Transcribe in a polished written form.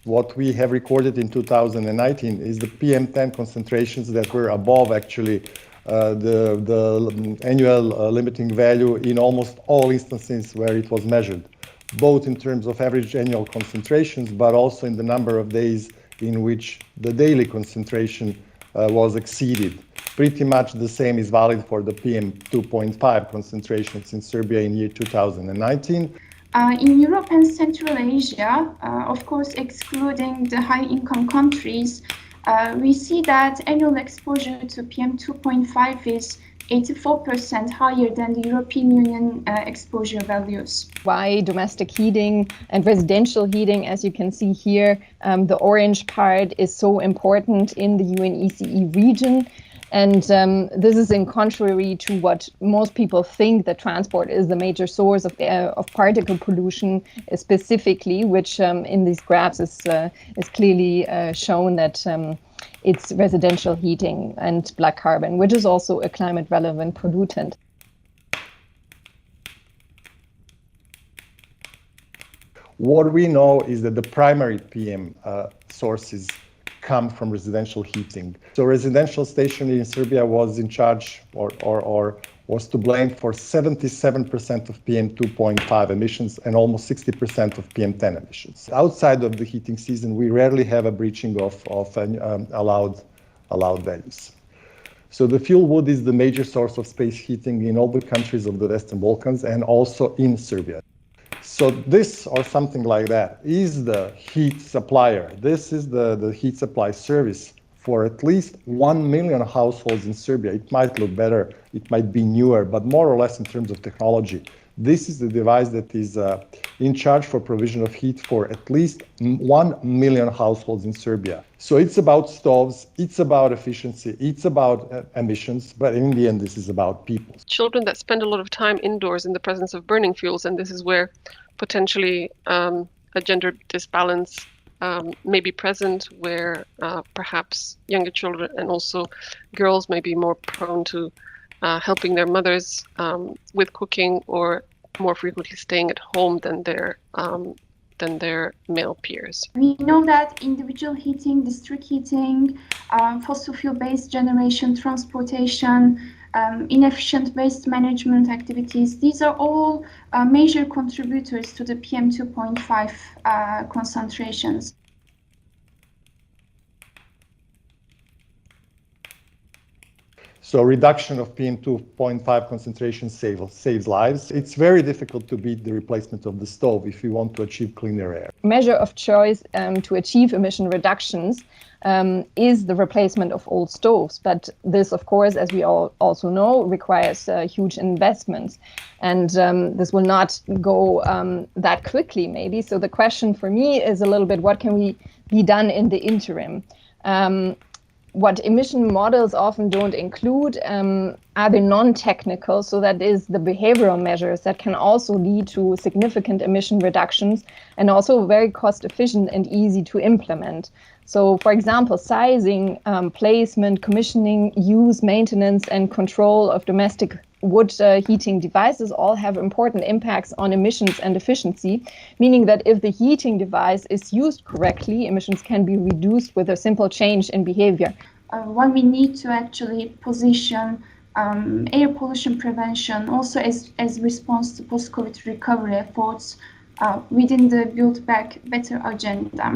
what we have recorded in 2019 is the PM10 concentrations that were above actually the annual limiting value in almost all instances where it was measured, both in terms of average annual concentrations, but also in the number of days in which the daily concentration was exceeded. Pretty much the same is valid for the PM2.5 concentrations in Serbia in year 2019. In Europe and Central Asia, of course excluding the high-income countries, we see that annual exposure to PM2.5 is 84% higher than the European Union exposure values. Why domestic heating and residential heating, as you can see here, the orange part is so important in the UNECE region. And this is in contrary to what most people think, that transport is the major source of particle pollution specifically, which in these graphs is clearly shown that it's residential heating and black carbon, which is also a climate relevant pollutant. What we know is that the primary PM sources come from residential heating. So residential stationary in Serbia was in charge or was to blame for 77% of PM2.5 emissions and almost 60% of PM10 emissions. Outside of the heating season, we rarely have a breaching of allowed values. So the fuel wood is the major source of space heating in all the countries of the Western Balkans and also in Serbia. So this, or something like that, is the heat supplier. This is the heat supply service for at least 1 million households in Serbia. It might look better, it might be newer, but more or less in terms of technology, this is the device that is in charge for provision of heat for at least 1 million households in Serbia. So it's about stoves, it's about efficiency, it's about emissions, but in the end, this is about people. Children that spend a lot of time indoors in the presence of burning fuels, and this is where potentially a gender disbalance may be present, where perhaps younger children and also girls may be more prone to helping their mothers with cooking, or more frequently staying at home than their male peers. We know that individual heating, district heating, fossil fuel-based generation, transportation, inefficient waste management activities, these are all major contributors to the PM2.5 concentrations. So reduction of PM2.5 concentration saves lives. It's very difficult to beat the replacement of the stove if you want to achieve cleaner air. Measure of choice to achieve emission reductions is the replacement of old stoves. But this, of course, as we all also know, requires huge investments. And this will not go that quickly, maybe. So the question for me is a little bit, what can we be done in the interim? What emission models often don't include are the non-technical, so that is the behavioral measures that can also lead to significant emission reductions and also very cost efficient and easy to implement. So, for example, sizing, placement, commissioning, use, maintenance, and control of domestic wood heating devices all have important impacts on emissions and efficiency, meaning that if the heating device is used correctly, emissions can be reduced with a simple change in behavior. When we need to actually position air pollution prevention also as response to post-COVID recovery efforts within the Build Back Better agenda.